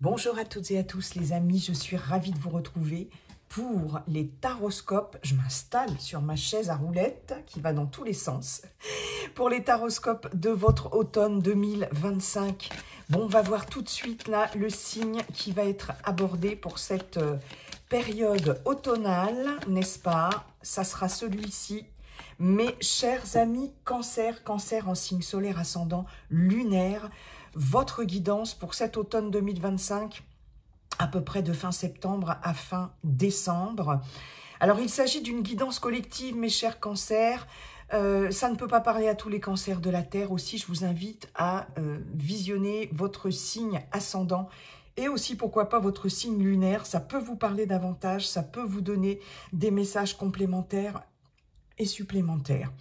Bonjour à toutes et à tous les amis, je suis ravie de vous retrouver pour les taroscopes. Je m'installe sur ma chaise à roulettes qui va dans tous les sens. Pour les taroscopes de votre automne 2025. Bon, on va voir tout de suite là le signe qui va être abordé pour cette période automnale, n'est-ce pas? Ça sera celui-ci. Mes chers amis, Cancer en signe solaire ascendant lunaire, votre guidance pour cet automne 2025, à peu près de fin septembre à fin décembre. Alors, il s'agit d'une guidance collective, mes chers cancers. Ça ne peut pas parler à tous les cancers de la Terre. Aussi, je vous invite à visionner votre signe ascendant et aussi, pourquoi pas, votre signe lunaire. Ça peut vous parler davantage, ça peut vous donner des messages complémentaires et supplémentaires.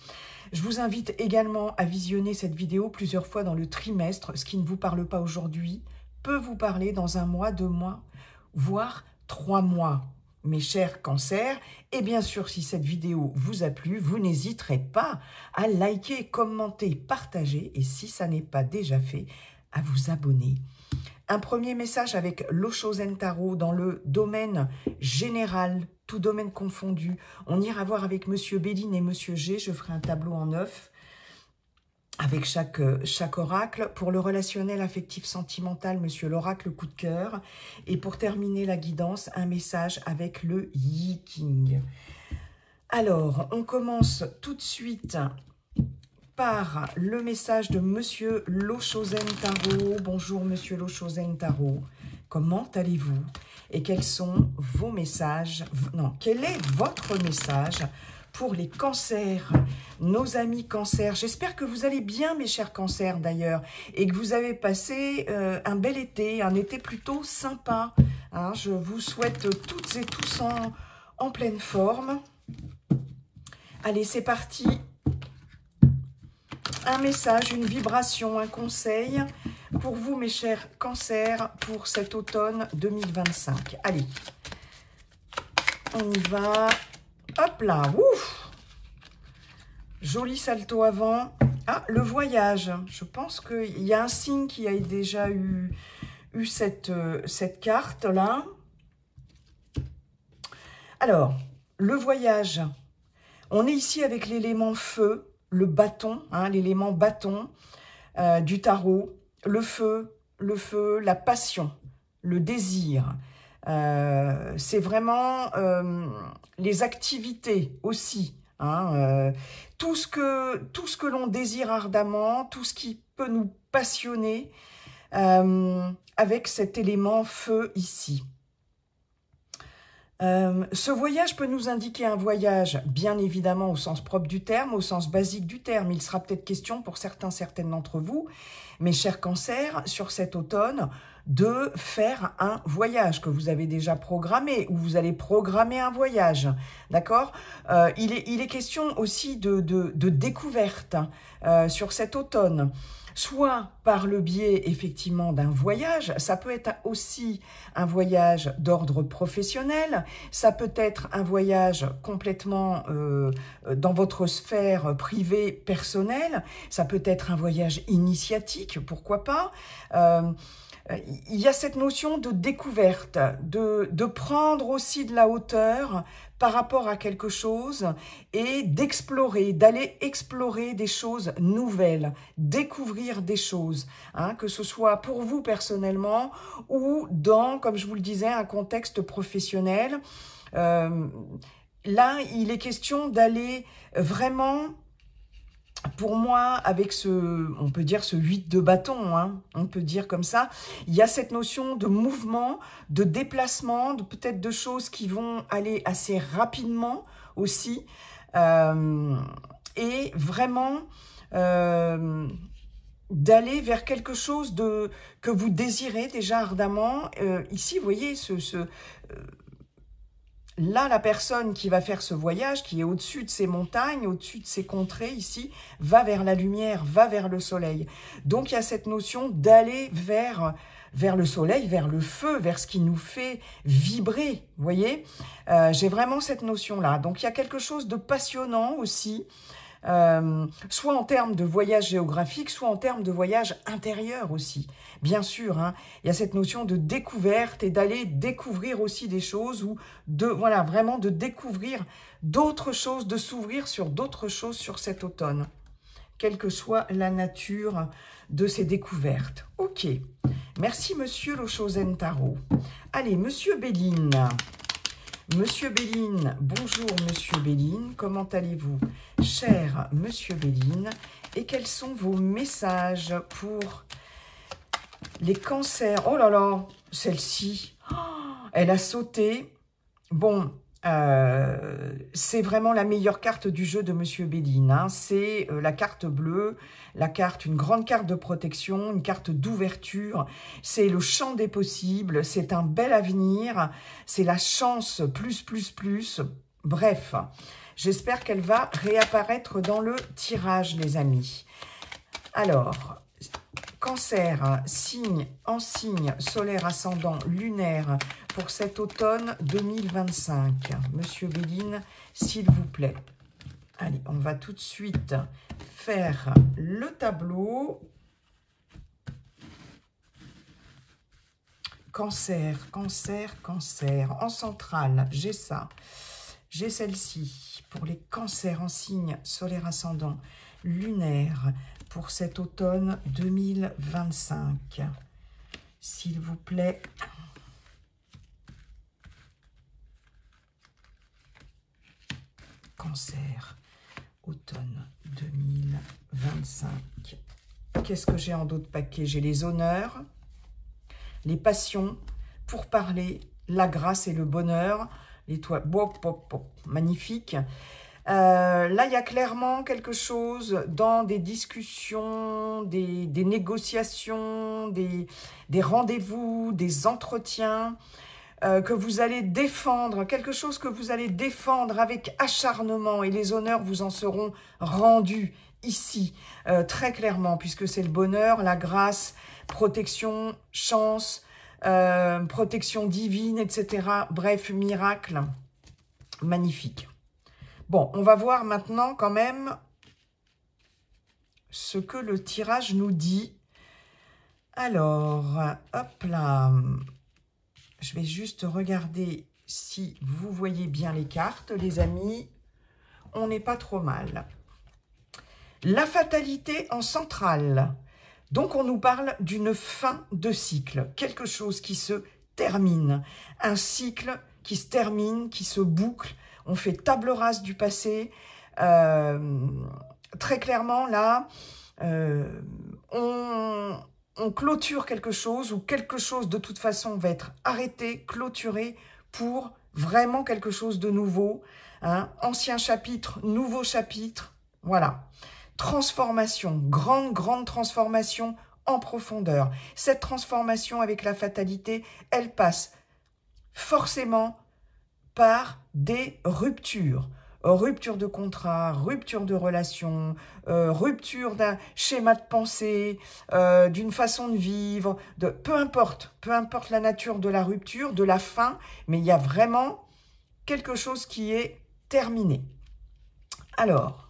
Je vous invite également à visionner cette vidéo plusieurs fois dans le trimestre. Ce qui ne vous parle pas aujourd'hui peut vous parler dans 1 mois, 2 mois, voire 3 mois. Mes chers cancers, et bien sûr, si cette vidéo vous a plu, vous n'hésiterez pas à liker, commenter, partager, et si ça n'est pas déjà fait, à vous abonner. Un premier message avec l'Oshozen Tarot dans le domaine général, tout domaine confondu. On ira voir avec Monsieur Béline et Monsieur G. Je ferai un tableau en 9 avec chaque oracle. Pour le relationnel affectif sentimental, Monsieur l'oracle coup de cœur. Et pour terminer la guidance, un message avec le Yi King. Alors, on commence tout de suite par le message de Monsieur l'Oshozen Tarot. Bonjour Monsieur l'Oshozen Tarot. Comment allez-vous? Et quels sont vos messages? Non, quel est votre message pour les cancers, nos amis cancers? J'espère que vous allez bien, mes chers cancers d'ailleurs, et que vous avez passé un bel été, un été plutôt sympa. Hein, je vous souhaite toutes et tous en pleine forme. Allez, c'est parti. Un message, une vibration, un conseil pour vous, mes chers cancers, pour cet automne 2025. Allez, on y va. Hop là, ouf! Joli salto avant. Ah, le voyage. Je pense qu'il y a un signe qui a déjà eu cette carte-là. Alors, le voyage. On est ici avec l'élément feu. Le bâton, hein, l'élément bâton du tarot, le feu, la passion, le désir. C'est vraiment les activités aussi. Hein, tout ce que l'on désire ardemment, tout ce qui peut nous passionner avec cet élément feu ici. Ce voyage peut nous indiquer un voyage, bien évidemment, au sens propre du terme, au sens basique du terme. Il sera peut-être question pour certaines d'entre vous, mes chers cancers, sur cet automne, de faire un voyage que vous avez déjà programmé, ou vous allez programmer un voyage, d'accord? Il est question aussi de découverte sur cet automne. Soit par le biais, effectivement, d'un voyage, ça peut être aussi un voyage d'ordre professionnel, ça peut être un voyage complètement dans votre sphère privée, personnelle, ça peut être un voyage initiatique, pourquoi pas. Il y a cette notion de découverte, de prendre aussi de la hauteur par rapport à quelque chose et d'explorer, d'aller explorer des choses nouvelles, découvrir des choses, hein, que ce soit pour vous personnellement ou dans, comme je vous le disais, un contexte professionnel. Là, il est question d'aller vraiment... Pour moi, avec on peut dire ce 8 de bâton, hein, on peut dire comme ça, il y a cette notion de mouvement, de déplacement, peut-être de choses qui vont aller assez rapidement aussi, et vraiment d'aller vers quelque chose que vous désirez déjà ardemment. Ici, vous voyez, là, la personne qui va faire ce voyage, qui est au-dessus de ces montagnes, au-dessus de ces contrées ici, va vers la lumière, va vers le soleil. Donc, il y a cette notion d'aller vers le soleil, vers le feu, vers ce qui nous fait vibrer, vous voyez. J'ai vraiment cette notion-là. Donc, il y a quelque chose de passionnant aussi soit en termes de voyage géographique, soit en termes de voyage intérieur aussi. Bien sûr, hein, il y a cette notion de découverte et d'aller découvrir aussi des choses ou de, voilà, vraiment de découvrir d'autres choses, de s'ouvrir sur d'autres choses sur cet automne, quelle que soit la nature de ces découvertes. Ok, merci Monsieur Lochosen Tarot. Allez, Monsieur Béline. Monsieur Béline, bonjour Monsieur Béline, comment allez-vous, cher Monsieur Béline, et quels sont vos messages pour les cancers? Oh là là, celle-ci, oh, elle a sauté. Bon, c'est vraiment la meilleure carte du jeu de Monsieur Béline, hein. C'est la carte bleue, une grande carte de protection, une carte d'ouverture, c'est le champ des possibles, c'est un bel avenir, c'est la chance plus. Bref, j'espère qu'elle va réapparaître dans le tirage, les amis. Alors, Cancer, signe en signe, solaire, ascendant, lunaire, pour cet automne 2025. Monsieur Béline, s'il vous plaît. Allez, on va tout de suite faire le tableau. Cancer. En centrale, j'ai ça. J'ai celle-ci pour les cancers en signe, solaire, ascendant, lunaire, pour cet automne 2025. S'il vous plaît. Cancer, automne 2025. Qu'est-ce que j'ai en d'autres paquets? J'ai les honneurs, les passions, pour parler, la grâce et le bonheur. L'étoile, magnifique. Là, il y a clairement quelque chose dans des discussions, des négociations, des rendez-vous, des entretiens que vous allez défendre, quelque chose que vous allez défendre avec acharnement et les honneurs vous en seront rendus ici, très clairement, puisque c'est le bonheur, la grâce, protection, chance, protection divine, etc. Bref, miracle, magnifique. Bon, on va voir maintenant quand même ce que le tirage nous dit. Alors, hop là, je vais juste regarder si vous voyez bien les cartes, les amis. On n'est pas trop mal. La fatalité en centrale. Donc, on nous parle d'une fin de cycle, quelque chose qui se termine, un cycle qui se termine, qui se boucle. On fait table rase du passé. Très clairement, là, on clôture quelque chose ou quelque chose, de toute façon, va être arrêté, clôturé pour vraiment quelque chose de nouveau. Hein. Ancien chapitre, nouveau chapitre. Voilà. Transformation, grande transformation en profondeur. Cette transformation avec la fatalité, elle passe forcément par des ruptures. Rupture de contrat, rupture de relation, rupture d'un schéma de pensée, d'une façon de vivre, peu importe la nature de la rupture, de la fin, mais il y a vraiment quelque chose qui est terminé. Alors,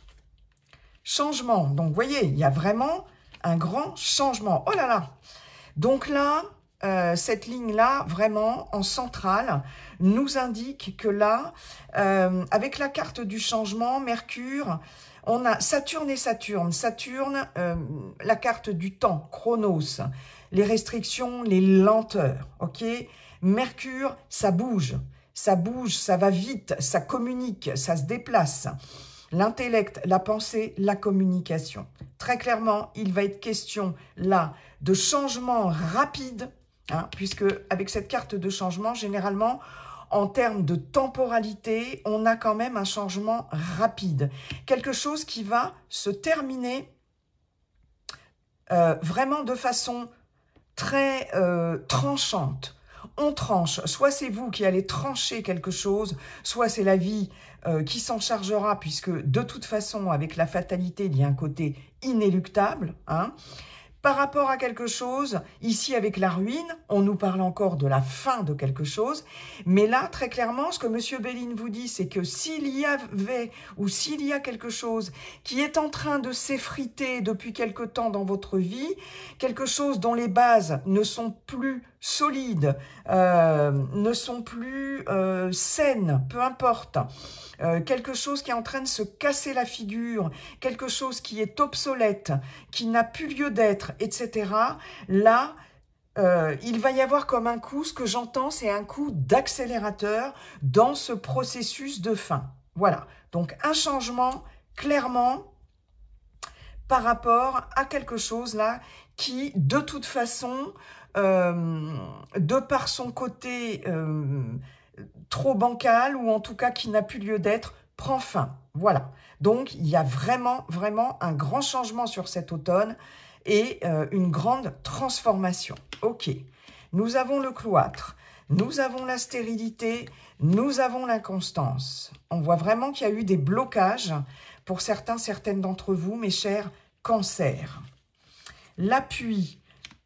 changement, donc vous voyez, il y a vraiment un grand changement. Oh là là! Donc là, cette ligne-là, vraiment, en centrale, nous indique que là, avec la carte du changement, Mercure, on a Saturne et Saturne. Saturne, la carte du temps, Chronos, les restrictions, les lenteurs, ok? Mercure, ça bouge, ça va vite, ça communique, ça se déplace. L'intellect, la pensée, la communication. Très clairement, il va être question, là, de changement rapide, hein, puisque avec cette carte de changement, généralement, en termes de temporalité, on a quand même un changement rapide. Quelque chose qui va se terminer vraiment de façon très tranchante. On tranche, soit c'est vous qui allez trancher quelque chose, soit c'est la vie qui s'en chargera, puisque de toute façon, avec la fatalité, il y a un côté inéluctable, hein. Par rapport à quelque chose, ici avec la ruine, on nous parle encore de la fin de quelque chose, mais là, très clairement, ce que M. Béline vous dit, c'est que s'il y avait ou s'il y a quelque chose qui est en train de s'effriter depuis quelque temps dans votre vie, quelque chose dont les bases ne sont plus solides, ne sont plus saines, peu importe, quelque chose qui est en train de se casser la figure, quelque chose qui est obsolète, qui n'a plus lieu d'être, etc. Là, il va y avoir comme un coup, ce que j'entends, c'est un coup d'accélérateur dans ce processus de fin. Voilà, donc un changement, clairement, par rapport à quelque chose là qui, de toute façon, de par son côté trop bancal, ou en tout cas qui n'a plus lieu d'être, prend fin. Voilà. Donc, il y a vraiment, vraiment un grand changement sur cet automne et une grande transformation. Ok. Nous avons le cloître, nous avons la stérilité, nous avons l'inconstance. On voit vraiment qu'il y a eu des blocages pour certains, certaines d'entre vous, mes chers cancers. L'appui,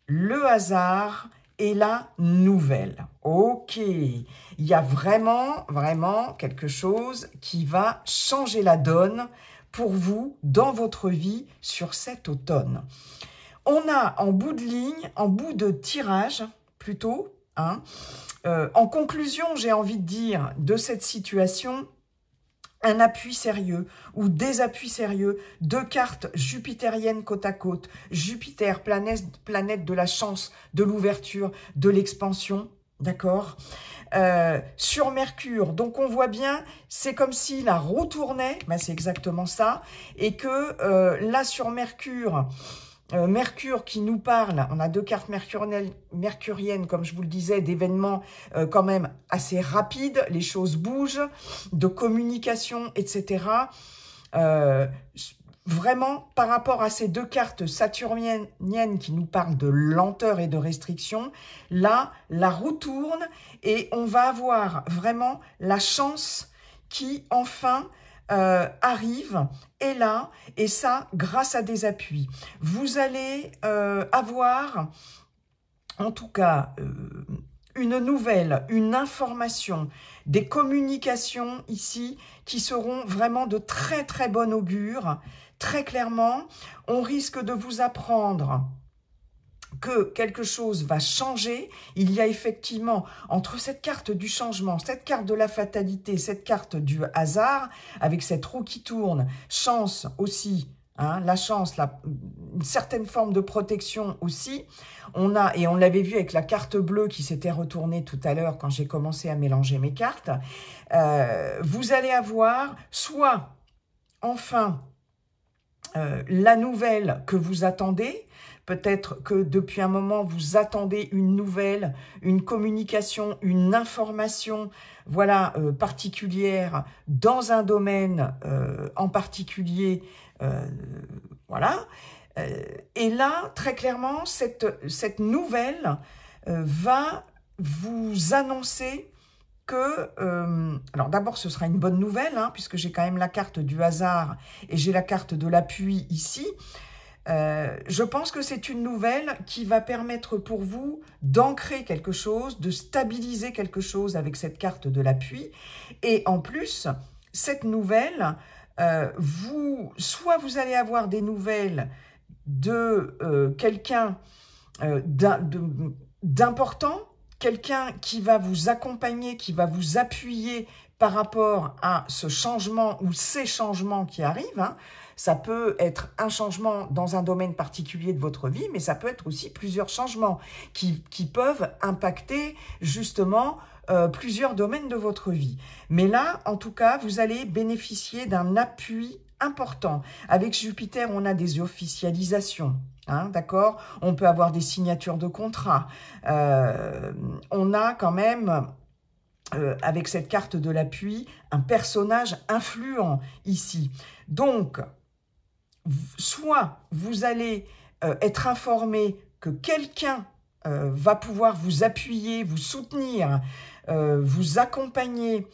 le hasard et la nouvelle. Ok, il y a vraiment, vraiment quelque chose qui va changer la donne pour vous dans votre vie sur cet automne. On a en bout de ligne, en bout de tirage plutôt, hein, en conclusion, j'ai envie de dire, de cette situation, un appui sérieux ou des appuis sérieux, deux cartes jupitériennes côte à côte. Jupiter, planète de la chance, de l'ouverture, de l'expansion, d'accord, sur Mercure. Donc on voit bien, c'est comme si la roue tournait, ben c'est exactement ça, et que là sur Mercure, Mercure qui nous parle, on a deux cartes mercuriennes, comme je vous le disais, d'événements quand même assez rapides, les choses bougent, de communication, etc. Vraiment, par rapport à ces deux cartes saturniennes qui nous parlent de lenteur et de restriction, là, la roue tourne et on va avoir vraiment la chance qui, enfin, arrive, est là, et ça, grâce à des appuis. Vous allez avoir, en tout cas, une nouvelle, une information, des communications ici qui seront vraiment de très très bon augure. Très clairement, on risque de vous apprendre que quelque chose va changer. Il y a effectivement, entre cette carte du changement, cette carte de la fatalité, cette carte du hasard, avec cette roue qui tourne, chance aussi, hein, la chance, une certaine forme de protection aussi. On a, et on l'avait vu avec la carte bleue qui s'était retournée tout à l'heure quand j'ai commencé à mélanger mes cartes, vous allez avoir soit, enfin, la nouvelle que vous attendez. Peut-être que depuis un moment, vous attendez une nouvelle, une communication, une information, voilà, particulière dans un domaine en particulier, voilà. Et là, très clairement, cette nouvelle va vous annoncer que, alors d'abord ce sera une bonne nouvelle, hein, puisque j'ai quand même la carte du hasard et j'ai la carte de l'appui ici. Je pense que c'est une nouvelle qui va permettre pour vous d'ancrer quelque chose, de stabiliser quelque chose avec cette carte de l'appui. Et en plus, cette nouvelle, soit vous allez avoir des nouvelles de quelqu'un d'important, quelqu'un qui va vous accompagner, qui va vous appuyer par rapport à ce changement ou ces changements qui arrivent, hein. Ça peut être un changement dans un domaine particulier de votre vie, mais ça peut être aussi plusieurs changements qui peuvent impacter justement plusieurs domaines de votre vie. Mais là, en tout cas, vous allez bénéficier d'un appui important. Avec Jupiter, on a des officialisations. Hein, d'accord? On peut avoir des signatures de contrats. On a quand même, avec cette carte de l'appui, un personnage influent ici. Donc, soit vous allez être informé que quelqu'un va pouvoir vous appuyer, vous soutenir, vous accompagner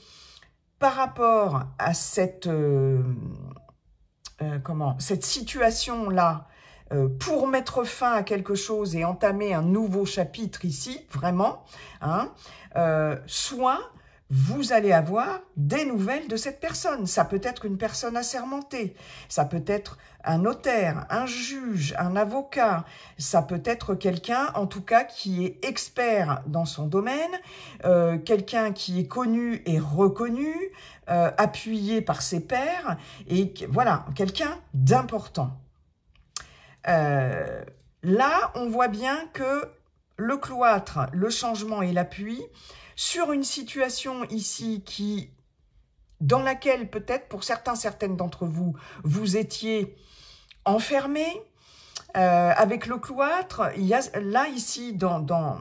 par rapport à cette situation-là pour mettre fin à quelque chose et entamer un nouveau chapitre ici, vraiment, hein, soit vous allez avoir des nouvelles de cette personne. Ça peut être une personne assermentée, ça peut être un notaire, un juge, un avocat, ça peut être quelqu'un, en tout cas, qui est expert dans son domaine, quelqu'un qui est connu et reconnu, appuyé par ses pairs, et voilà, quelqu'un d'important. Là, on voit bien que le cloître, le changement et l'appui, sur une situation ici dans laquelle peut-être pour certaines d'entre vous, vous étiez enfermés avec le cloître, il y a là ici dans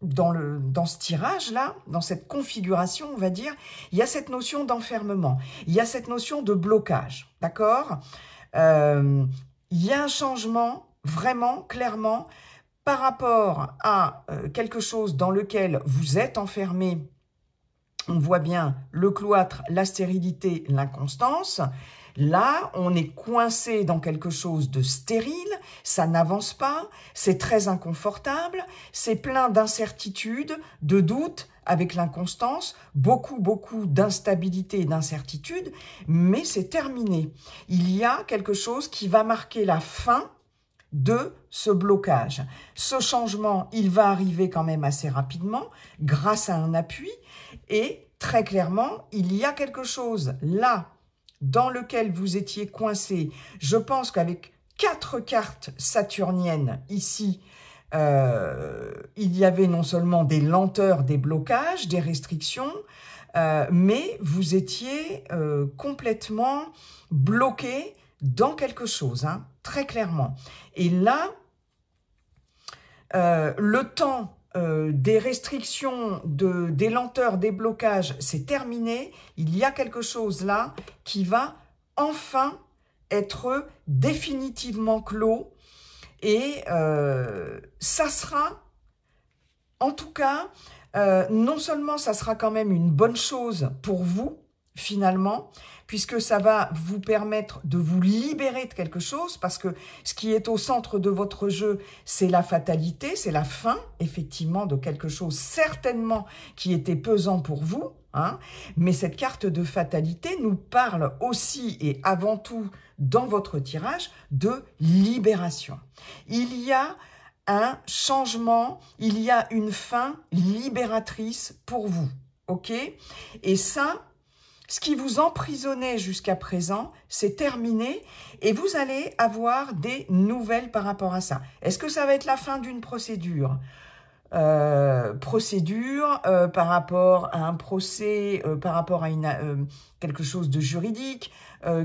ce tirage-là, dans cette configuration, on va dire, il y a cette notion d'enfermement, il y a cette notion de blocage, d'accord? Il y a un changement, vraiment, clairement, par rapport à quelque chose dans lequel vous êtes enfermé. On voit bien le cloître, la stérilité, l'inconstance. Là, on est coincé dans quelque chose de stérile, ça n'avance pas, c'est très inconfortable, c'est plein d'incertitudes, de doutes avec l'inconstance, beaucoup d'instabilité et d'incertitude, mais c'est terminé. Il y a quelque chose qui va marquer la fin de ce blocage. Ce changement, il va arriver quand même assez rapidement grâce à un appui et très clairement, il y a quelque chose là dans lequel vous étiez coincé. Je pense qu'avec 4 cartes saturniennes ici, il y avait non seulement des lenteurs, des blocages, des restrictions, mais vous étiez complètement bloqué dans quelque chose, hein, très clairement. Et là, le temps des restrictions, des lenteurs, des blocages, c'est terminé. Il y a quelque chose là qui va enfin être définitivement clos. Et ça sera, en tout cas, non seulement ça sera quand même une bonne chose pour vous, finalement, puisque ça va vous permettre de vous libérer de quelque chose, parce que ce qui est au centre de votre jeu, c'est la fatalité, c'est la fin, effectivement, de quelque chose certainement qui était pesant pour vous, hein, mais cette carte de fatalité nous parle aussi et avant tout, dans votre tirage, de libération. Il y a un changement, il y a une fin libératrice pour vous, ok? Et ça, ce qui vous emprisonnait jusqu'à présent, c'est terminé et vous allez avoir des nouvelles par rapport à ça. Est-ce que ça va être la fin d'une procédure? Par rapport à un procès, par rapport à quelque chose de juridique,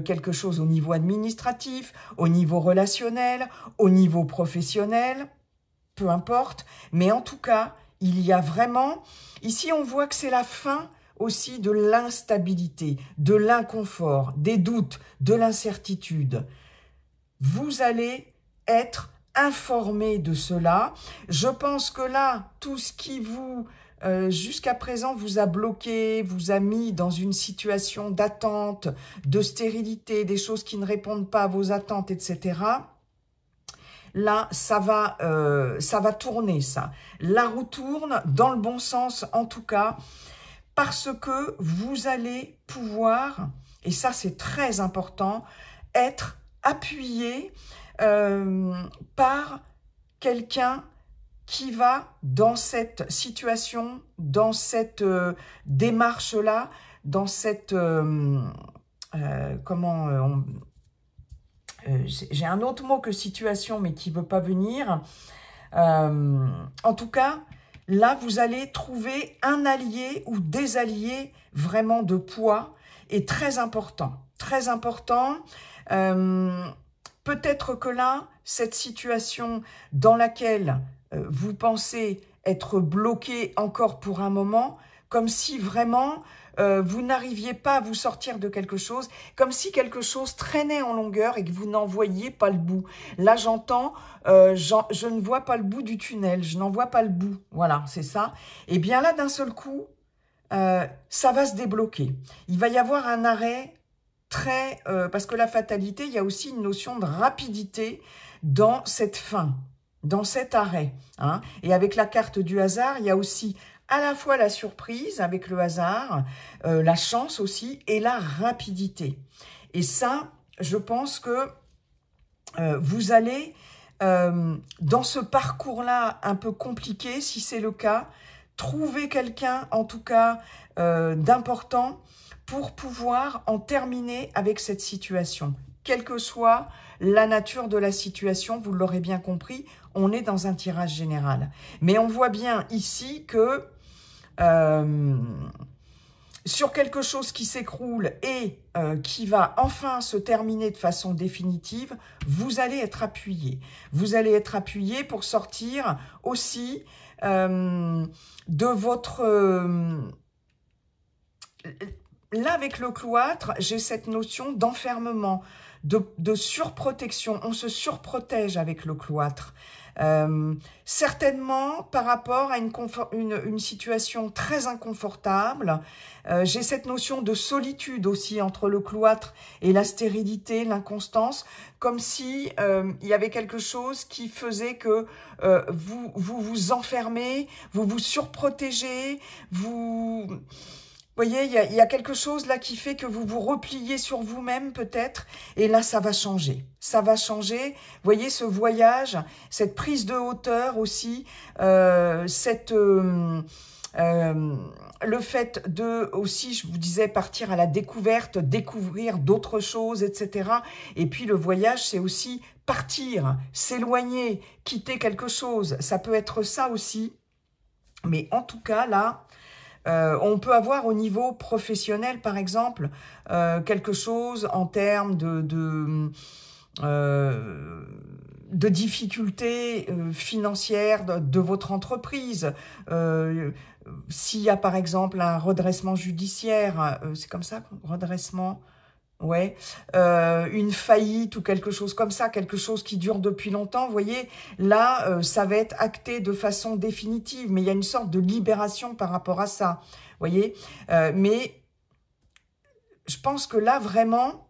quelque chose au niveau administratif, au niveau relationnel, au niveau professionnel, peu importe. Mais en tout cas, il y a vraiment... Ici, on voit que c'est la fin aussi de l'instabilité, de l'inconfort, des doutes, de l'incertitude. Vous allez être informé de cela. Je pense que là, tout ce qui vous, jusqu'à présent, vous a bloqué, vous a mis dans une situation d'attente, de stérilité, des choses qui ne répondent pas à vos attentes, etc., là, ça va tourner, ça. La roue tourne dans le bon sens, en tout cas, parce que vous allez pouvoir, et ça c'est très important, être appuyé par quelqu'un qui va dans cette situation, dans cette démarche-là, dans cette... j'ai un autre mot que situation, mais qui ne veut pas venir. En tout cas, là, vous allez trouver un allié ou des alliés vraiment de poids et très important. Très important. Peut-être que là, cette situation dans laquelle vous pensez être bloqué encore pour un moment, comme si vraiment... vous n'arriviez pas à vous sortir de quelque chose, comme si quelque chose traînait en longueur et que vous n'en voyiez pas le bout. Là, j'entends, je ne vois pas le bout du tunnel, je n'en vois pas le bout. Voilà, c'est ça. Et bien là, d'un seul coup, ça va se débloquer. Il va y avoir un arrêt très... parce que la fatalité, il y a aussi une notion de rapidité dans cette fin, dans cet arrêt. Hein. Et avec la carte du hasard, il y a aussi à la fois la surprise avec le hasard, la chance aussi, et la rapidité. Et ça, je pense que vous allez, dans ce parcours-là un peu compliqué, si c'est le cas, trouver quelqu'un, en tout cas, d'important pour pouvoir en terminer avec cette situation. Quelle que soit la nature de la situation, vous l'aurez bien compris, on est dans un tirage général. Mais on voit bien ici que sur quelque chose qui s'écroule et qui va enfin se terminer de façon définitive, vous allez être appuyé. Vous allez être appuyé pour sortir aussi de votre... Là, avec le cloître, j'ai cette notion d'enfermement, de surprotection. On se surprotège avec le cloître. Certainement par rapport à une situation très inconfortable. J'ai cette notion de solitude aussi entre le cloître et la stérilité, l'inconstance, comme si il y avait quelque chose qui faisait que vous vous enfermez, vous vous surprotégez, vous... Vous voyez, il y a quelque chose là qui fait que vous vous repliez sur vous-même peut-être, et là ça va changer. Ça va changer. Vous voyez ce voyage, cette prise de hauteur aussi, le fait de aussi, je vous disais, partir à la découverte, découvrir d'autres choses, etc. Et puis le voyage, c'est aussi partir, s'éloigner, quitter quelque chose. Ça peut être ça aussi. Mais en tout cas là, on peut avoir au niveau professionnel, par exemple, quelque chose en termes de difficultés financières de votre entreprise. S'il y a, par exemple, un redressement judiciaire, c'est comme ça, redressement... Ouais, une faillite ou quelque chose comme ça, quelque chose qui dure depuis longtemps, vous voyez, là, ça va être acté de façon définitive, mais il y a une sorte de libération par rapport à ça, vous voyez, mais je pense que là, vraiment,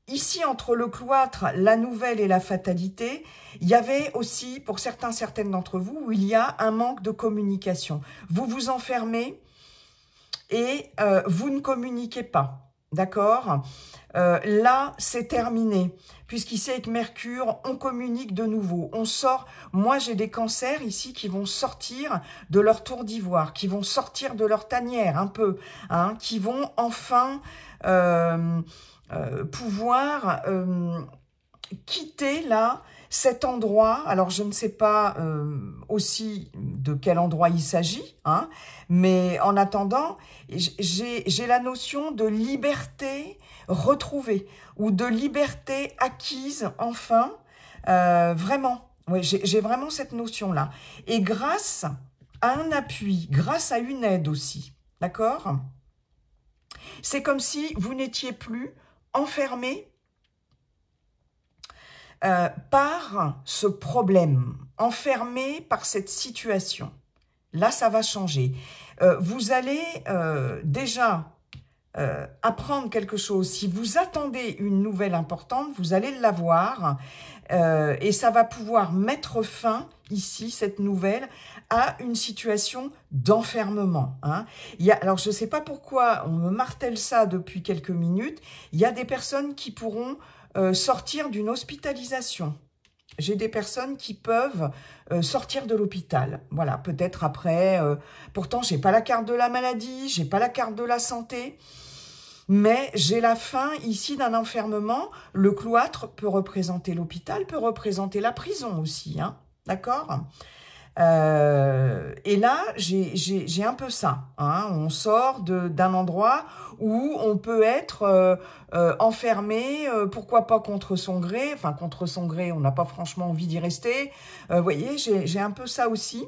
ici, entre le cloître, la nouvelle et la fatalité, il y avait aussi, pour certaines d'entre vous, où il y a un manque de communication. Vous vous enfermez, et vous ne communiquez pas, d'accord? Là, c'est terminé, puisqu'ici, avec Mercure, on communique de nouveau, on sort. Moi, j'ai des cancers ici qui vont sortir de leur tour d'ivoire, qui vont sortir de leur tanière, un peu, hein, qui vont enfin pouvoir quitter, là, cet endroit. Alors, je ne sais pas aussi de quel endroit il s'agit, hein, mais en attendant, j'ai la notion de liberté retrouvée ou de liberté acquise, enfin, vraiment. Oui, j'ai vraiment cette notion-là. Et grâce à un appui, grâce à une aide aussi, d'accord? C'est comme si vous n'étiez plus enfermé par ce problème, enfermé par cette situation. Là, ça va changer. Vous allez déjà apprendre quelque chose. Si vous attendez une nouvelle importante, vous allez l'avoir et ça va pouvoir mettre fin, ici, cette nouvelle, à une situation d'enfermement. Hein. Alors, je ne sais pas pourquoi on me martèle ça depuis quelques minutes. Il y a des personnes qui pourront sortir d'une hospitalisation. J'ai des personnes qui peuvent sortir de l'hôpital. Voilà, peut-être après. Pourtant, j'ai pas la carte de la maladie, j'ai pas la carte de la santé, mais j'ai la fin ici d'un enfermement. Le cloître peut représenter l'hôpital, peut représenter la prison aussi, hein, d'accord ? Et là, j'ai un peu ça. Hein. On sort d'un endroit où on peut être enfermé, pourquoi pas contre son gré. Enfin, contre son gré, on n'a pas franchement envie d'y rester. Vous voyez, j'ai un peu ça aussi.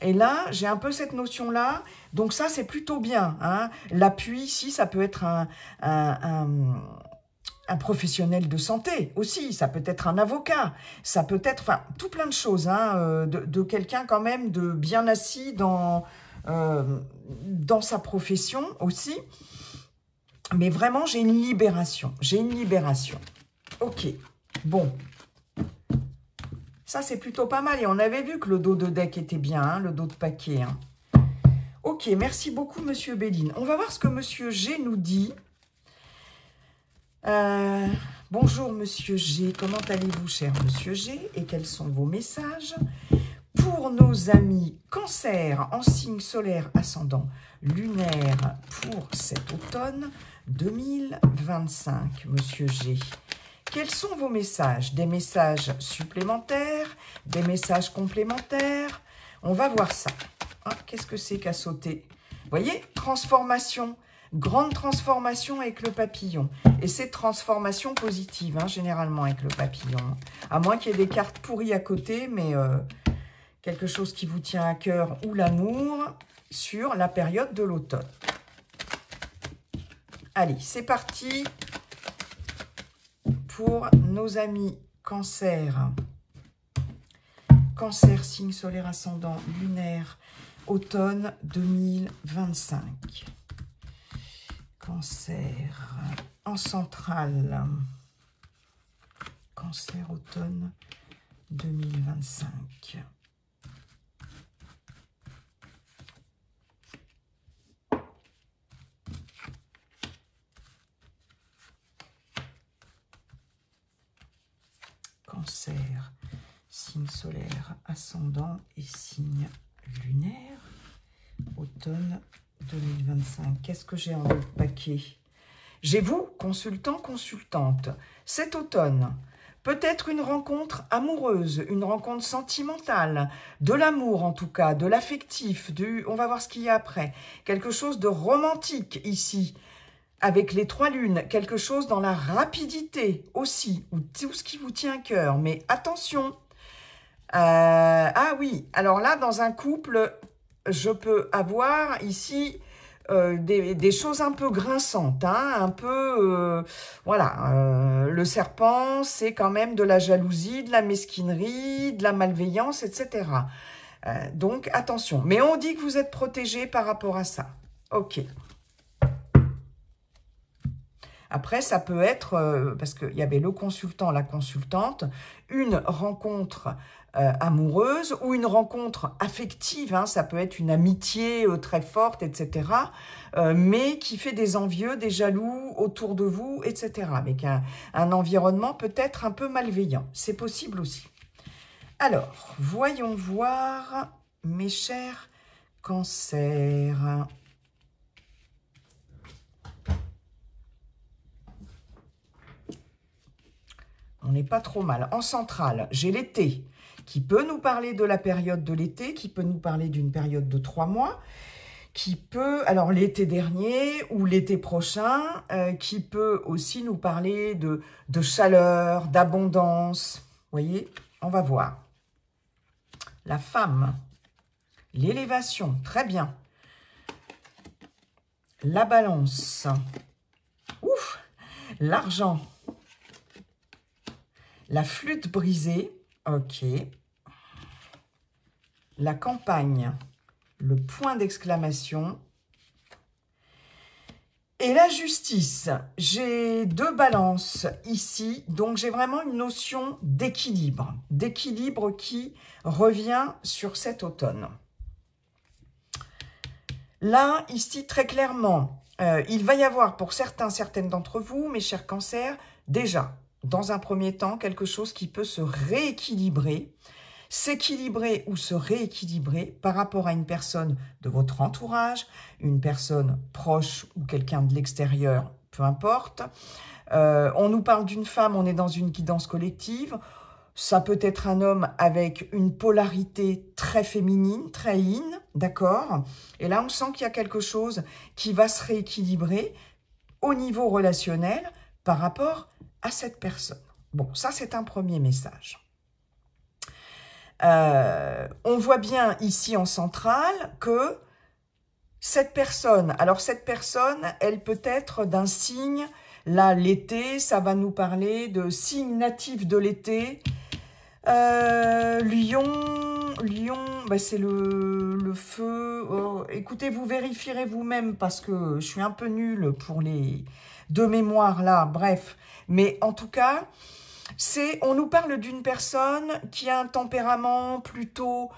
Et là, j'ai un peu cette notion-là. Donc ça, c'est plutôt bien. Hein. L'appui, ici, ça peut être un professionnel de santé aussi, ça peut être un avocat, ça peut être, enfin, tout plein de choses, hein, de quelqu'un quand même de bien assis dans sa profession aussi. Mais vraiment, j'ai une libération, Ok. Bon. Ça, c'est plutôt pas mal. Et on avait vu que le dos de deck était bien, hein, le dos de paquet. Hein. Ok, merci beaucoup, Monsieur Béline. On va voir ce que Monsieur G nous dit. Bonjour, Monsieur G. Comment allez-vous, cher Monsieur G? Et quels sont vos messages pour nos amis Cancer en signe solaire ascendant lunaire pour cet automne 2025, Monsieur G? Quels sont vos messages? Des messages supplémentaires? Des messages complémentaires? On va voir ça. Ah, qu'est-ce que c'est qu'à sauter? Vous voyez, transformation, grande transformation avec le papillon. Et c'est transformation positive, hein, généralement avec le papillon. À moins qu'il y ait des cartes pourries à côté, mais quelque chose qui vous tient à cœur ou l'amour sur la période de l'automne. Allez, c'est parti pour nos amis Cancer. Cancer, signe solaire ascendant lunaire, automne 2025. Cancer en centrale. Cancer, automne 2025. Cancer, signe solaire ascendant et signe lunaire, automne 2025. Qu'est-ce que j'ai en autre paquet? J'ai vous, consultant, consultante. Cet automne, peut-être une rencontre amoureuse, une rencontre sentimentale, de l'amour en tout cas, de l'affectif, on va voir ce qu'il y a après. Quelque chose de romantique ici. Avec les 3 lunes, quelque chose dans la rapidité aussi, ou tout ce qui vous tient à cœur. Mais attention, ah oui, alors là, dans un couple, je peux avoir ici des choses un peu grinçantes, hein, un peu, voilà, le serpent, c'est quand même de la jalousie, de la mesquinerie, de la malveillance, etc. Donc, attention. Mais on dit que vous êtes protégé par rapport à ça. Ok. Après, ça peut être, parce qu'il y avait le consultant, la consultante, une rencontre amoureuse ou une rencontre affective, hein, ça peut être une amitié très forte, etc., mais qui fait des envieux, des jaloux autour de vous, etc., avec un environnement peut-être un peu malveillant. C'est possible aussi. Alors, voyons voir, mes chers cancers. On n'est pas trop mal. En centrale, j'ai l'été qui peut nous parler de la période de l'été, qui peut nous parler d'une période de 3 mois, qui peut, alors l'été dernier ou l'été prochain, qui peut aussi nous parler de chaleur, d'abondance. Vous voyez, on va voir. La femme, l'élévation, très bien. La balance, ouf, l'argent. La flûte brisée, ok. La campagne, le point d'exclamation. Et la justice, j'ai 2 balances ici, donc j'ai vraiment une notion d'équilibre. D'équilibre qui revient sur cet automne. Là, ici, très clairement, il va y avoir pour certaines d'entre vous, mes chers cancers, déjà, dans un premier temps, quelque chose qui peut se rééquilibrer, s'équilibrer ou se rééquilibrer par rapport à une personne de votre entourage, une personne proche ou quelqu'un de l'extérieur, peu importe. On nous parle d'une femme, on est dans une guidance collective. Ça peut être un homme avec une polarité très féminine, très yin, d'accord? Et là, on sent qu'il y a quelque chose qui va se rééquilibrer au niveau relationnel par rapport à cette personne. Bon, ça, c'est un premier message. On voit bien ici en centrale que cette personne, alors cette personne, elle peut être d'un signe, là, l'été, ça va nous parler de signes natifs de l'été. Lion, bah c'est le feu. Oh, écoutez, vous vérifierez vous-même parce que je suis un peu nulle pour les deux mémoires là, bref. Mais en tout cas, On nous parle d'une personne qui a un tempérament plutôt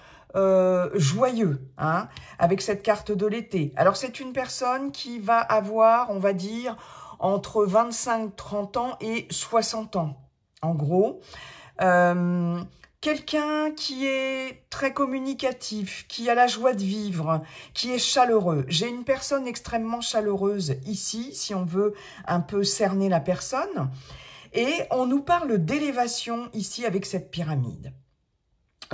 joyeux, hein, avec cette carte de l'été. Alors c'est une personne qui va avoir, on va dire, entre 25-30 ans et 60 ans, en gros. Quelqu'un qui est très communicatif, qui a la joie de vivre, qui est chaleureux. J'ai une personne extrêmement chaleureuse ici, si on veut un peu cerner la personne. Et on nous parle d'élévation ici avec cette pyramide.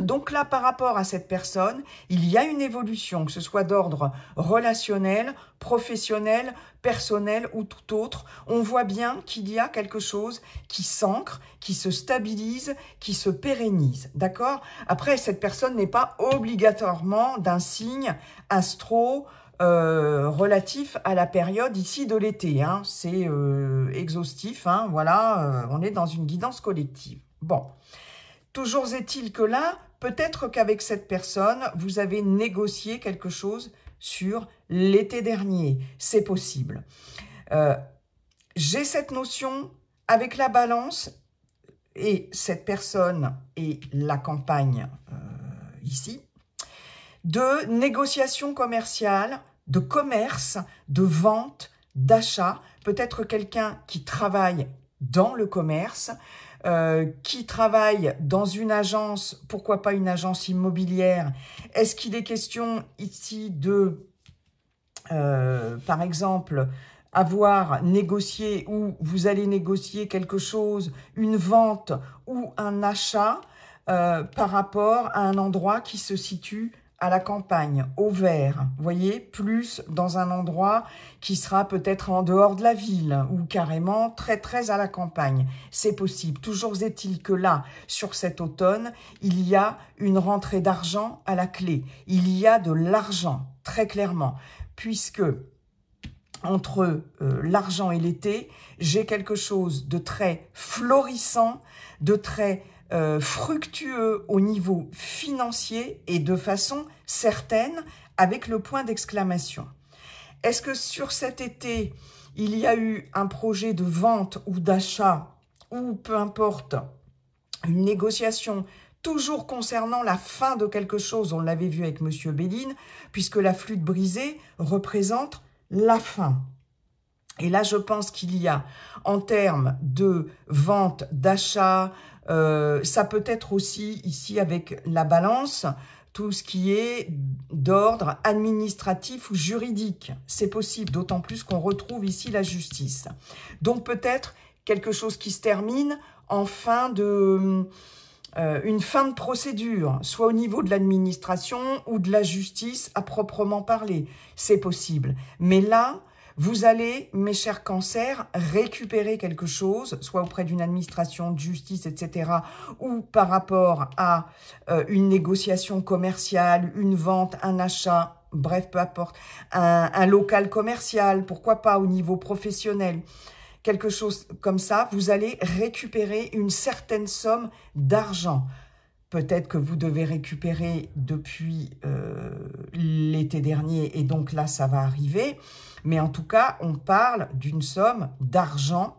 Donc là, par rapport à cette personne, il y a une évolution, que ce soit d'ordre relationnel, professionnel, personnel ou tout autre. On voit bien qu'il y a quelque chose qui s'ancre, qui se stabilise, qui se pérennise. D'accord? Après, cette personne n'est pas obligatoirement d'un signe astro relatif à la période ici de l'été. Hein. C'est exhaustif, hein, voilà, on est dans une guidance collective. Bon. Toujours est-il que là, peut-être qu'avec cette personne, vous avez négocié quelque chose sur l'été dernier. C'est possible. J'ai cette notion avec la balance et cette personne et la campagne ici, de négociation commerciale, de commerce, de vente, d'achat. Peut-être quelqu'un qui travaille dans le commerce, qui travaille dans une agence, pourquoi pas une agence immobilière. Est-ce qu'il est question ici de, par exemple, avoir négocié ou vous allez négocier quelque chose, une vente ou un achat par rapport à un endroit qui se situe à la campagne, au vert, vous voyez, plus dans un endroit qui sera peut-être en dehors de la ville ou carrément très très à la campagne. C'est possible. Toujours est-il que là, sur cet automne, il y a une rentrée d'argent à la clé. Il y a de l'argent, très clairement, puisque entre l'argent et l'été, j'ai quelque chose de très florissant, de très fructueux au niveau financier et de façon certaine avec le point d'exclamation. Est-ce que sur cet été, il y a eu un projet de vente ou d'achat ou peu importe, une négociation toujours concernant la fin de quelque chose, on l'avait vu avec Monsieur Béline, puisque la flûte brisée représente la fin. Et là, je pense qu'il y a, en termes de vente, d'achat, ça peut être aussi, ici, avec la balance, tout ce qui est d'ordre administratif ou juridique. C'est possible, d'autant plus qu'on retrouve ici la justice. Donc, peut-être quelque chose qui se termine en fin de... une fin de procédure, soit au niveau de l'administration ou de la justice à proprement parler. C'est possible. Mais là... vous allez, mes chers cancers, récupérer quelque chose, soit auprès d'une administration de justice, etc., ou par rapport à une négociation commerciale, une vente, un achat, bref, peu importe, un local commercial, pourquoi pas au niveau professionnel, quelque chose comme ça, vous allez récupérer une certaine somme d'argent. Peut-être que vous devez récupérer depuis l'été dernier et donc là, ça va arriver. Mais en tout cas, on parle d'une somme d'argent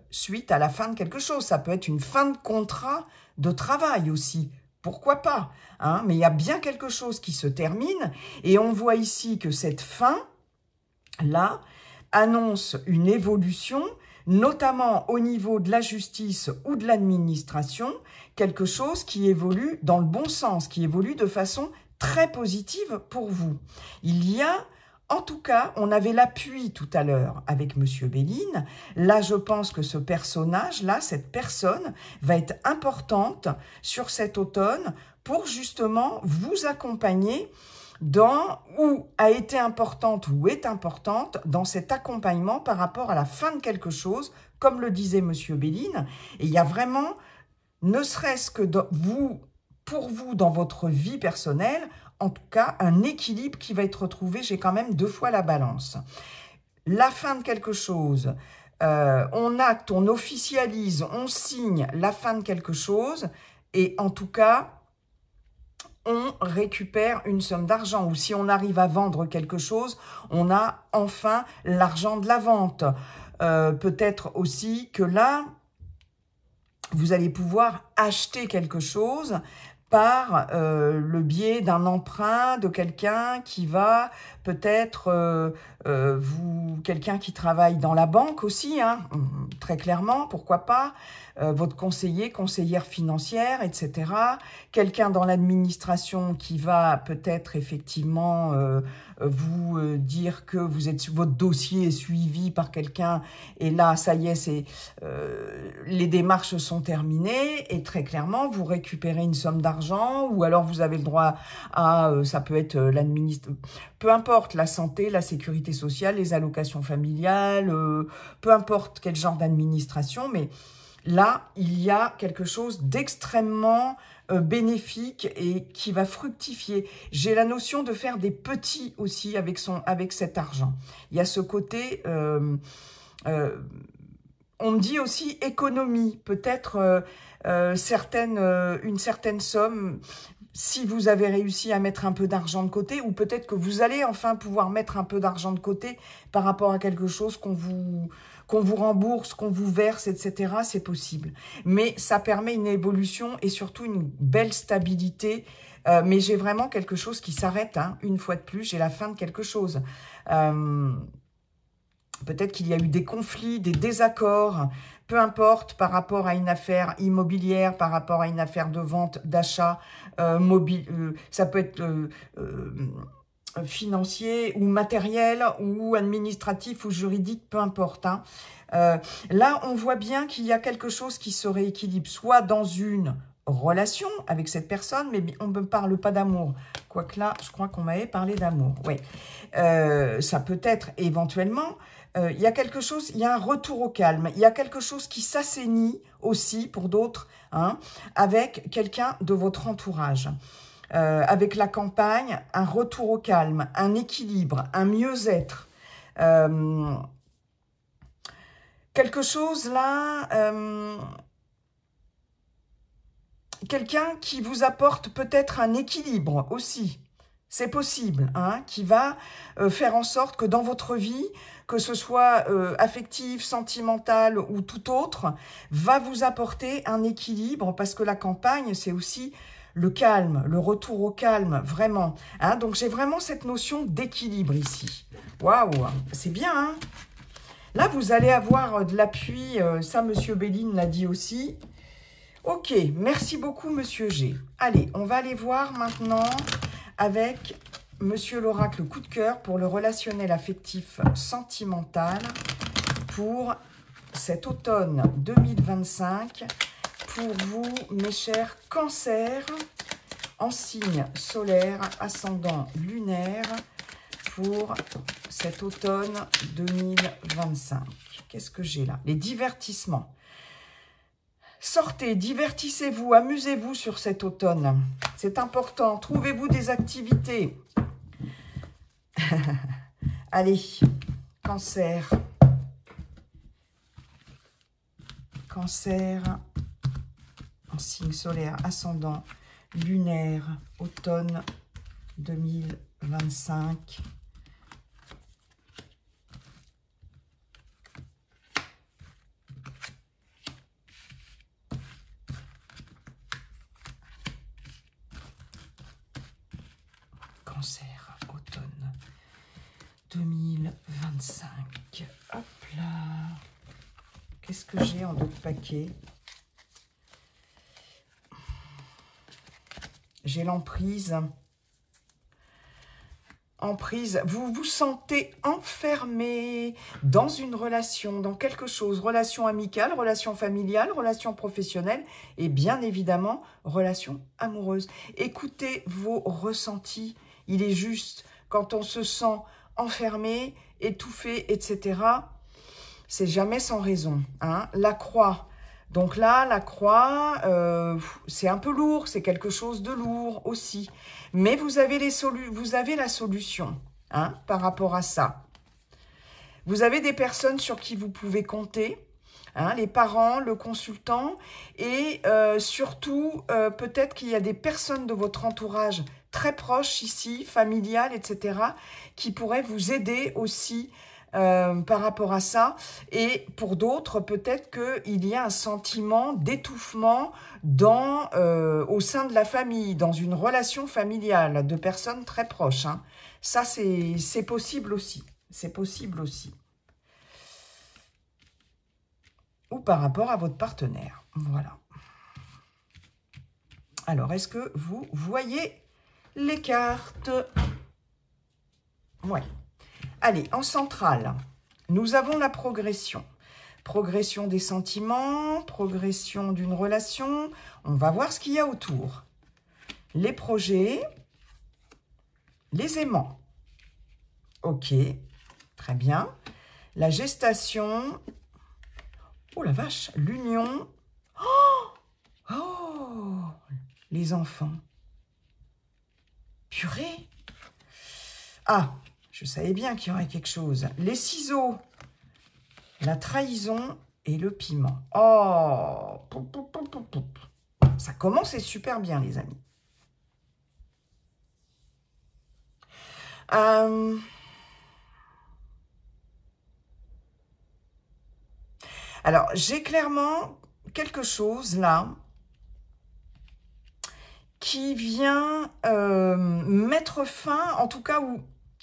suite à la fin de quelque chose. Ça peut être une fin de contrat de travail aussi. Pourquoi pas, hein? Mais il y a bien quelque chose qui se termine et on voit ici que cette fin-là annonce une évolution, notamment au niveau de la justice ou de l'administration, quelque chose qui évolue dans le bon sens, qui évolue de façon très positive pour vous. Il y a, en tout cas, on avait l'appui tout à l'heure avec Monsieur Béline. Là, je pense que ce personnage-là, cette personne, va être importante sur cet automne pour justement vous accompagner dans, ou a été importante ou est importante dans cet accompagnement par rapport à la fin de quelque chose, comme le disait Monsieur Béline. Et il y a vraiment, ne serait-ce que pour vous, dans votre vie personnelle, en tout cas, un équilibre qui va être retrouvé. J'ai quand même 2 fois la balance. La fin de quelque chose, on acte, on officialise, on signe la fin de quelque chose, et en tout cas, on récupère une somme d'argent. Ou si on arrive à vendre quelque chose, on a enfin l'argent de la vente. Peut-être aussi que là, vous allez pouvoir acheter quelque chose par le biais d'un emprunt de quelqu'un qui va peut-être quelqu'un qui travaille dans la banque aussi, hein, très clairement, pourquoi pas, votre conseiller, conseillère financière, etc. Quelqu'un dans l'administration qui va peut-être effectivement vous dire que votre dossier est suivi par quelqu'un et là, ça y est, les démarches sont terminées et très clairement, vous récupérez une somme d'argent ou alors vous avez le droit à, ça peut être peu importe, la santé, la sécurité sociale, les allocations familiales, peu importe quel genre d'administration, mais là, il y a quelque chose d'extrêmement bénéfique et qui va fructifier. J'ai la notion de faire des petits aussi avec cet argent. Il y a ce côté, on me dit aussi économie, peut-être une certaine somme, si vous avez réussi à mettre un peu d'argent de côté, ou peut-être que vous allez enfin pouvoir mettre un peu d'argent de côté par rapport à quelque chose qu'on vous rembourse, qu'on vous verse, etc., c'est possible. Mais ça permet une évolution et surtout une belle stabilité. Mais j'ai vraiment quelque chose qui s'arrête, hein, une fois de plus, j'ai la fin de quelque chose. Peut-être qu'il y a eu des conflits, des désaccords, peu importe, par rapport à une affaire immobilière, par rapport à une affaire de vente, d'achat, ça peut être financier ou matériel ou administratif ou juridique, peu importe. Hein. Là, on voit bien qu'il y a quelque chose qui se rééquilibre, soit dans une relation avec cette personne, mais on ne me parle pas d'amour. Quoique là, je crois qu'on m'avait parlé d'amour. Oui. Ça peut être éventuellement... il y a quelque chose, il y a un retour au calme, il y a quelque chose qui s'assainit aussi pour d'autres, hein, avec quelqu'un de votre entourage. Avec la campagne, un retour au calme, un équilibre, un mieux-être. Quelque chose là, quelqu'un qui vous apporte peut-être un équilibre aussi. C'est possible, hein, qui va faire en sorte que dans votre vie, que ce soit affectif, sentimental ou tout autre, va vous apporter un équilibre parce que la campagne, c'est aussi le calme, le retour au calme, vraiment. Hein, donc, j'ai vraiment cette notion d'équilibre ici. Waouh, c'est bien, hein. Là, vous allez avoir de l'appui, ça, Monsieur Béline l'a dit aussi. Ok, merci beaucoup, Monsieur G. Allez, on va aller voir maintenant avec Monsieur l'oracle coup de cœur pour le relationnel affectif sentimental pour cet automne 2025 pour vous, mes chers cancers, en signe solaire, ascendant lunaire, pour cet automne 2025. Qu'est-ce que j'ai là? Les divertissements. Sortez, divertissez-vous, amusez-vous sur cet automne. C'est important. Trouvez-vous des activités. Allez, cancer. Cancer en signe solaire, ascendant lunaire, automne 2025. Cancer, automne 2025. Hop là. Qu'est-ce que j'ai en d'autres paquets? J'ai l'emprise. Emprise, vous vous sentez enfermé dans une relation, dans quelque chose, relation amicale, relation familiale, relation professionnelle et bien évidemment, relation amoureuse. Écoutez vos ressentis, il est juste, quand on se sent enfermé, étouffé, etc., c'est jamais sans raison. Hein. La croix. Donc là, la croix, c'est un peu lourd, c'est quelque chose de lourd aussi. Mais vous avez la solution, hein, par rapport à ça. Vous avez des personnes sur qui vous pouvez compter, hein, les parents, le consultant, et surtout, peut-être qu'il y a des personnes de votre entourage très proches ici, familiales, etc., qui pourraient vous aider aussi par rapport à ça. Et pour d'autres, peut-être qu'il y a un sentiment d'étouffement au sein de la famille, dans une relation familiale de personnes très proches. Hein. Ça, c'est possible aussi. C'est possible aussi. Ou par rapport à votre partenaire. Voilà. Alors, est-ce que vous voyez les cartes? Ouais. Allez, en centrale, nous avons la progression. Progression des sentiments, progression d'une relation. On va voir ce qu'il y a autour. Les projets, les aimants. Ok, très bien. La gestation. Oh la vache, l'union. Oh, les enfants. Purée. Ah, je savais bien qu'il y aurait quelque chose. Les ciseaux, la trahison et le piment. Oh, ça commence et super bien, les amis. Alors, j'ai clairement quelque chose là qui vient mettre fin, en tout cas,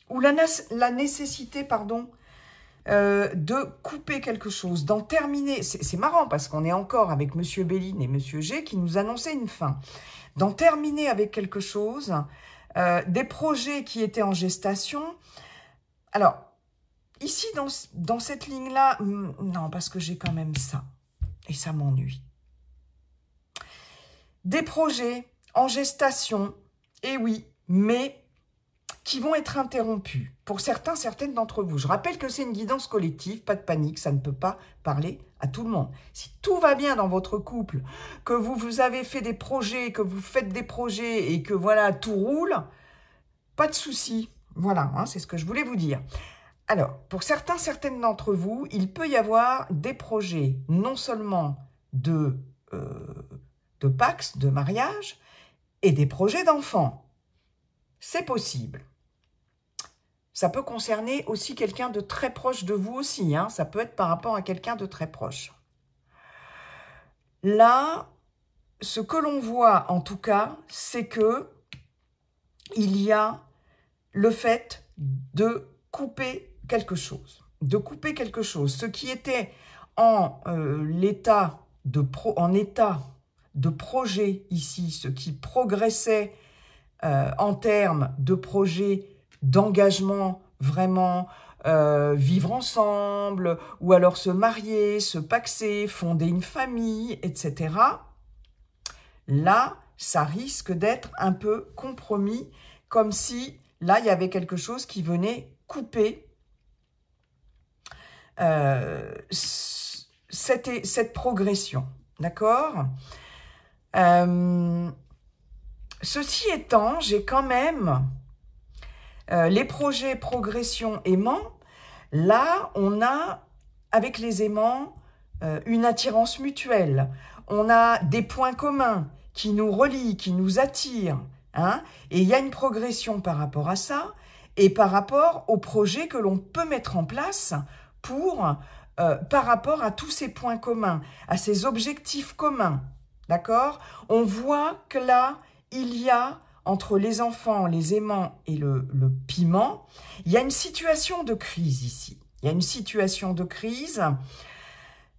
où la nécessité, pardon, de couper quelque chose, d'en terminer. C'est marrant parce qu'on est encore avec Monsieur Béline et Monsieur G qui nous annonçaient une fin. D'en terminer avec quelque chose, des projets qui étaient en gestation. Alors, ici, dans cette ligne-là, non, parce que j'ai quand même ça. Et ça m'ennuie. Des projets en gestation, et oui, mais qui vont être interrompus pour certaines d'entre vous. Je rappelle que c'est une guidance collective, pas de panique, ça ne peut pas parler à tout le monde. Si tout va bien dans votre couple, que vous avez fait des projets, que vous faites des projets et que voilà, tout roule, pas de souci. Voilà, hein, c'est ce que je voulais vous dire. Alors, pour certaines d'entre vous, il peut y avoir des projets non seulement de Pax, de mariage, et des projets d'enfants. C'est possible. Ça peut concerner aussi quelqu'un de très proche de vous aussi. Hein. Ça peut être par rapport à quelqu'un de très proche. Là, ce que l'on voit en tout cas, c'est que il y a le fait de couper quelque chose. De couper quelque chose. Ce qui était en état de projet ici, ce qui progressait en termes de projet d'engagement, vraiment vivre ensemble, ou alors se marier, se paxer, fonder une famille, etc. Là, ça risque d'être un peu compromis, comme si là, il y avait quelque chose qui venait couper cette progression. D'accord ? Ceci étant, j'ai quand même les projets progression aimant. Là, on a, avec les aimants, une attirance mutuelle. On a des points communs qui nous relient, qui nous attirent. Hein, et il y a une progression par rapport à ça et par rapport aux projets que l'on peut mettre en place par rapport à tous ces points communs, à ces objectifs communs. D'accord ? On voit que là, il y a, entre les enfants, les aimants et le piment, il y a une situation de crise ici. Il y a une situation de crise.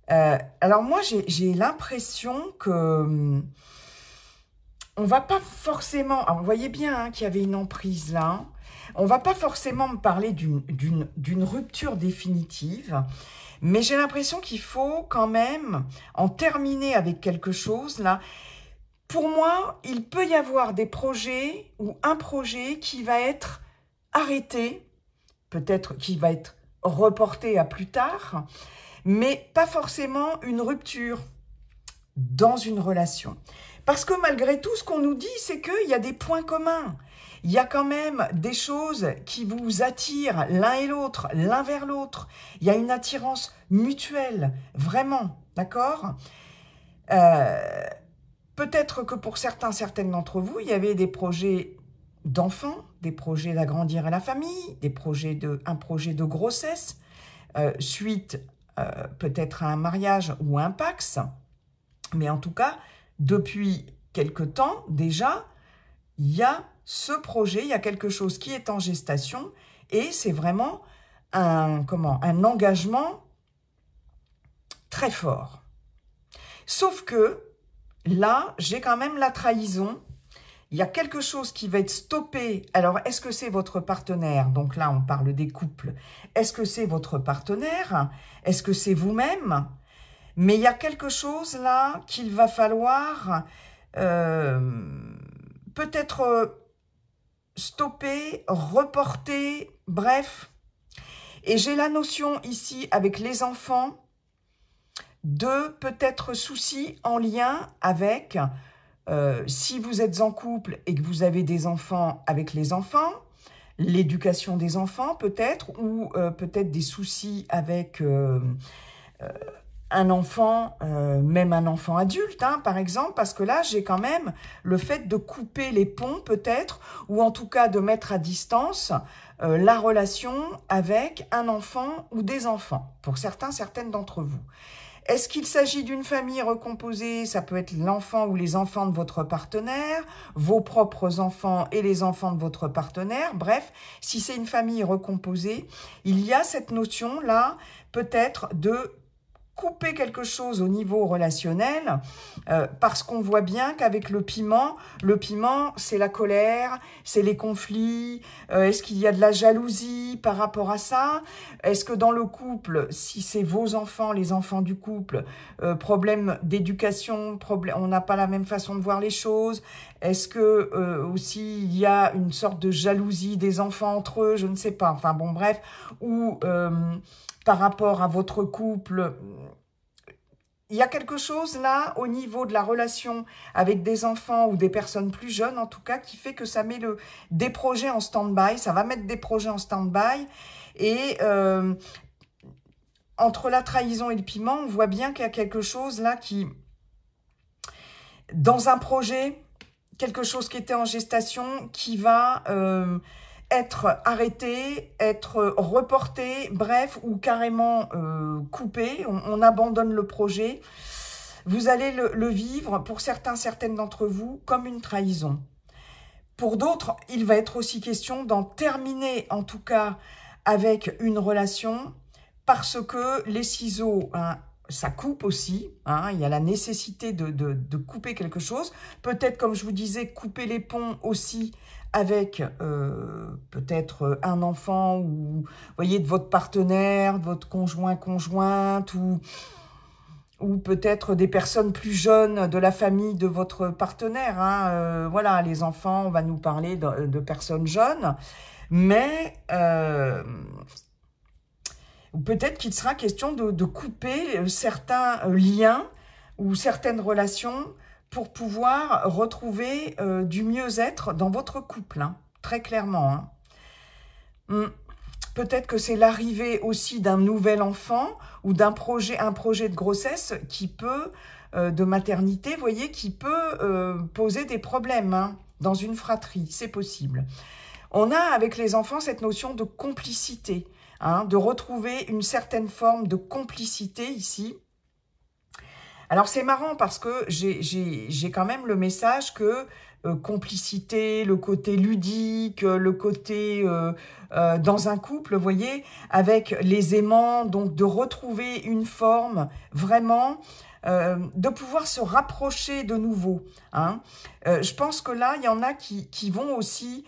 Alors moi, j'ai l'impression que on va pas forcément... Alors vous voyez bien hein, qu'il y avait une emprise là. On va pas forcément me parler d'une rupture définitive. Mais j'ai l'impression qu'il faut quand même en terminer avec quelque chose là. Pour moi, il peut y avoir des projets ou un projet qui va être arrêté, peut-être qui va être reporté à plus tard, mais pas forcément une rupture dans une relation. Parce que malgré tout, ce qu'on nous dit, c'est qu'il y a des points communs. Il y a quand même des choses qui vous attirent l'un et l'autre, l'un vers l'autre. Il y a une attirance mutuelle, vraiment, d'accord ? Peut-être que pour certaines d'entre vous, il y avait des projets d'enfants, des projets d'agrandir la famille, un projet de grossesse. suite peut-être à un mariage ou à un Pacs, mais en tout cas, depuis quelque temps déjà, il y a ce projet, il y a quelque chose qui est en gestation et c'est vraiment un engagement très fort. Sauf que là, j'ai quand même la trahison. Il y a quelque chose qui va être stoppé. Alors, est-ce que c'est votre partenaire? Donc là, on parle des couples. Est-ce que c'est votre partenaire? Est-ce que c'est vous-même? Mais il y a quelque chose là qu'il va falloir peut-être stopper, reporter, bref. Et j'ai la notion ici avec les enfants de peut-être soucis en lien avec, si vous êtes en couple et que vous avez des enfants, avec les enfants, l'éducation des enfants peut-être, ou peut-être des soucis avec un enfant, même un enfant adulte, hein, par exemple, parce que là, j'ai quand même le fait de couper les ponts peut-être, ou en tout cas de mettre à distance la relation avec un enfant ou des enfants, pour certaines d'entre vous. Est-ce qu'il s'agit d'une famille recomposée? Ça peut être l'enfant ou les enfants de votre partenaire, vos propres enfants et les enfants de votre partenaire. Bref, si c'est une famille recomposée, il y a cette notion-là, peut-être de couper quelque chose au niveau relationnel, parce qu'on voit bien qu'avec le piment, c'est la colère, c'est les conflits, est-ce qu'il y a de la jalousie par rapport à ça? Est-ce que dans le couple, si c'est vos enfants, les enfants du couple, problème d'éducation, on n'a pas la même façon de voir les choses? Est-ce que aussi il y a une sorte de jalousie des enfants entre eux? Je ne sais pas, enfin bon bref, ou par rapport à votre couple, il y a quelque chose là au niveau de la relation avec des enfants ou des personnes plus jeunes en tout cas qui fait que ça met des projets en stand-by, ça va mettre des projets en stand-by et entre la trahison et le piment, on voit bien qu'il y a quelque chose là qui, dans un projet, quelque chose qui était en gestation qui va être arrêté, être reporté, bref, ou carrément coupé, on abandonne le projet. Vous allez le vivre, pour certaines d'entre vous, comme une trahison. Pour d'autres, il va être aussi question d'en terminer, en tout cas, avec une relation, parce que les ciseaux, hein, ça coupe aussi, hein, il y a la nécessité de couper quelque chose. Peut-être, comme je vous disais, couper les ponts aussi avec peut-être un enfant ou, voyez, de votre partenaire, de votre conjointe ou peut-être des personnes plus jeunes de la famille de votre partenaire. Hein. Voilà, les enfants, on va nous parler de personnes jeunes, mais peut-être qu'il sera question de couper certains liens ou certaines relations pour pouvoir retrouver du mieux-être dans votre couple, hein, très clairement. Hein. Peut-être que c'est l'arrivée aussi d'un nouvel enfant ou un projet de grossesse qui peut, de maternité, vous voyez, qui peut poser des problèmes hein, dans une fratrie, c'est possible. On a avec les enfants cette notion de complicité, hein, de retrouver une certaine forme de complicité ici. Alors, c'est marrant parce que j'ai quand même le message que complicité, le côté ludique, le côté dans un couple, vous voyez, avec les aimants, donc de retrouver une forme vraiment, de pouvoir se rapprocher de nouveau. Hein. Je pense que là, il y en a qui vont aussi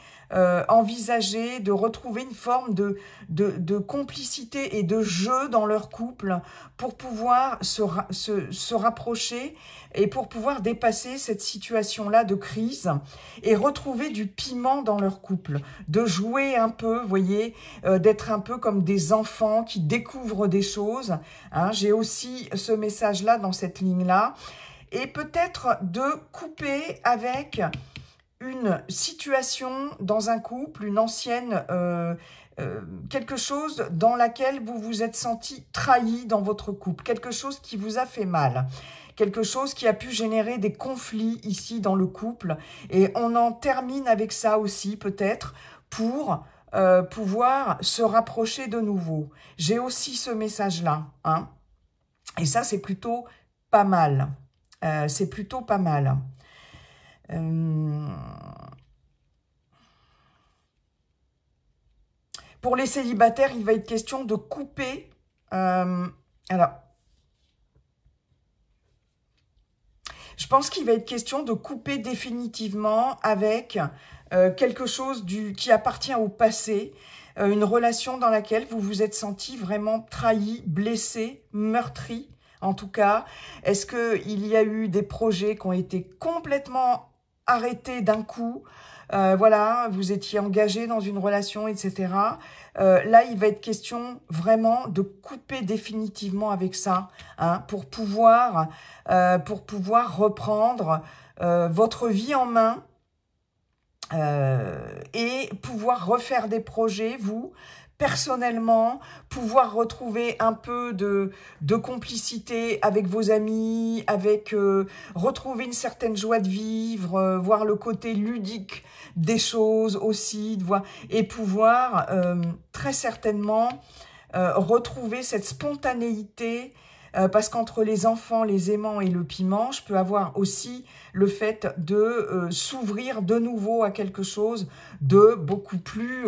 envisager de retrouver une forme de complicité et de jeu dans leur couple pour pouvoir se rapprocher et pour pouvoir dépasser cette situation-là de crise et retrouver du piment dans leur couple, de jouer un peu, vous voyez, d'être un peu comme des enfants qui découvrent des choses. Hein. J'ai aussi ce message-là dans cette ligne-là. Et peut-être de couper avec une situation dans un couple, une ancienne, quelque chose dans laquelle vous vous êtes senti trahi dans votre couple, quelque chose qui vous a fait mal, quelque chose qui a pu générer des conflits ici dans le couple. Et on en termine avec ça aussi peut-être pour pouvoir se rapprocher de nouveau. J'ai aussi ce message-là, hein. Et ça, c'est plutôt pas mal. C'est plutôt pas mal. Pour les célibataires, il va être question de couper... alors, je pense qu'il va être question de couper définitivement avec quelque chose qui appartient au passé, une relation dans laquelle vous vous êtes senti vraiment trahi, blessé, meurtri, en tout cas. Est-ce qu'il y a eu des projets qui ont été complètement arrêtés d'un coup? Voilà, vous étiez engagé dans une relation, etc. Là, il va être question vraiment de couper définitivement avec ça, hein, pour pouvoir reprendre votre vie en main et pouvoir refaire des projets, vous, personnellement, pouvoir retrouver un peu de complicité avec vos amis, avec retrouver une certaine joie de vivre, voir le côté ludique des choses aussi, et pouvoir très certainement retrouver cette spontanéité, parce qu'entre les enfants, les aimants et le piment, je peux avoir aussi le fait de s'ouvrir de nouveau à quelque chose de beaucoup plus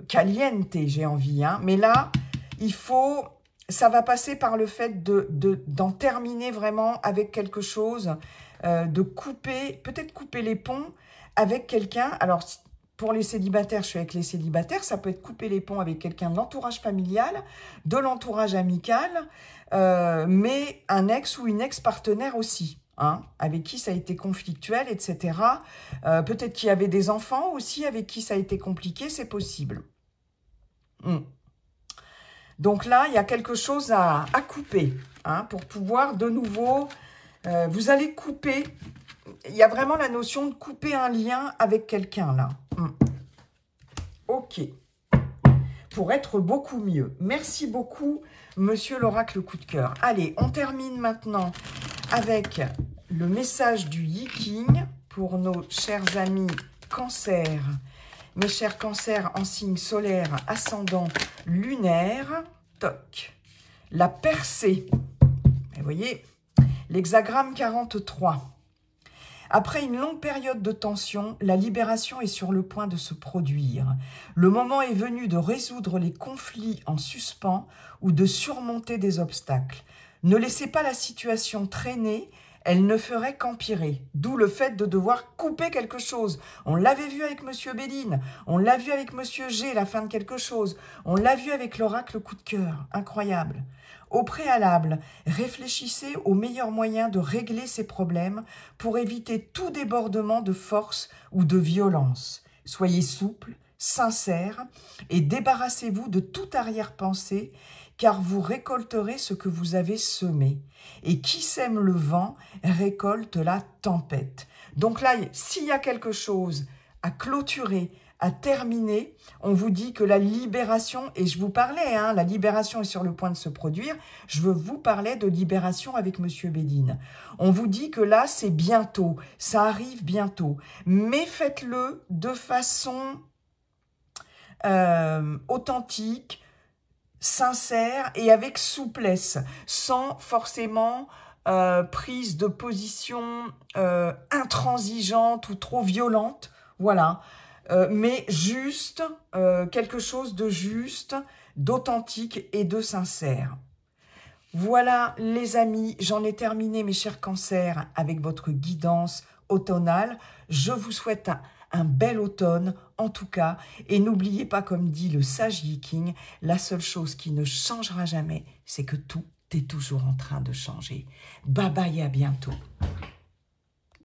caliente, j'ai envie, hein. Mais là, ça va passer par le fait d'en terminer vraiment avec quelque chose, de couper, peut-être couper les ponts avec quelqu'un. Alors, pour les célibataires, je suis avec les célibataires, ça peut être couper les ponts avec quelqu'un de l'entourage familial, de l'entourage amical, mais un ex ou une ex-partenaire aussi, hein, avec qui ça a été conflictuel, etc. Peut-être qu'il y avait des enfants aussi avec qui ça a été compliqué, c'est possible. Donc là, il y a quelque chose à couper, hein, pour pouvoir de nouveau... vous allez couper... Il y a vraiment la notion de couper un lien avec quelqu'un, là. Ok. Pour être beaucoup mieux. Merci beaucoup, monsieur l'oracle coup de cœur. Allez, on termine maintenant avec le message du Yi-King pour nos chers amis Cancer. Mes chers Cancers en signe solaire, ascendant, lunaire. Toc. La percée. Et vous voyez, l'hexagramme 43. Après une longue période de tension, la libération est sur le point de se produire. Le moment est venu de résoudre les conflits en suspens ou de surmonter des obstacles. Ne laissez pas la situation traîner, elle ne ferait qu'empirer. D'où le fait de devoir couper quelque chose. On l'avait vu avec Monsieur Béline, on l'a vu avec Monsieur G, la fin de quelque chose. On l'a vu avec l'oracle coup de cœur. Incroyable. Au préalable, réfléchissez au meilleur moyen de régler ces problèmes pour éviter tout débordement de force ou de violence. Soyez souple, sincère et débarrassez-vous de toute arrière-pensée, car vous récolterez ce que vous avez semé. Et qui sème le vent récolte la tempête. Donc là, s'il y a quelque chose à clôturer, à terminer, on vous dit que la libération, et je vous parlais, hein, la libération est sur le point de se produire, je veux vous parler de libération avec Monsieur Béline. On vous dit que là, c'est bientôt, ça arrive bientôt, mais faites-le de façon authentique, sincère et avec souplesse, sans forcément prise de position intransigeante ou trop violente, voilà. Mais juste, quelque chose de juste, d'authentique et de sincère. Voilà les amis, j'en ai terminé mes chers cancers avec votre guidance automnale. Je vous souhaite un bel automne en tout cas. Et n'oubliez pas, comme dit le sage Yi-King, la seule chose qui ne changera jamais, c'est que tout est toujours en train de changer. Bye bye et à bientôt.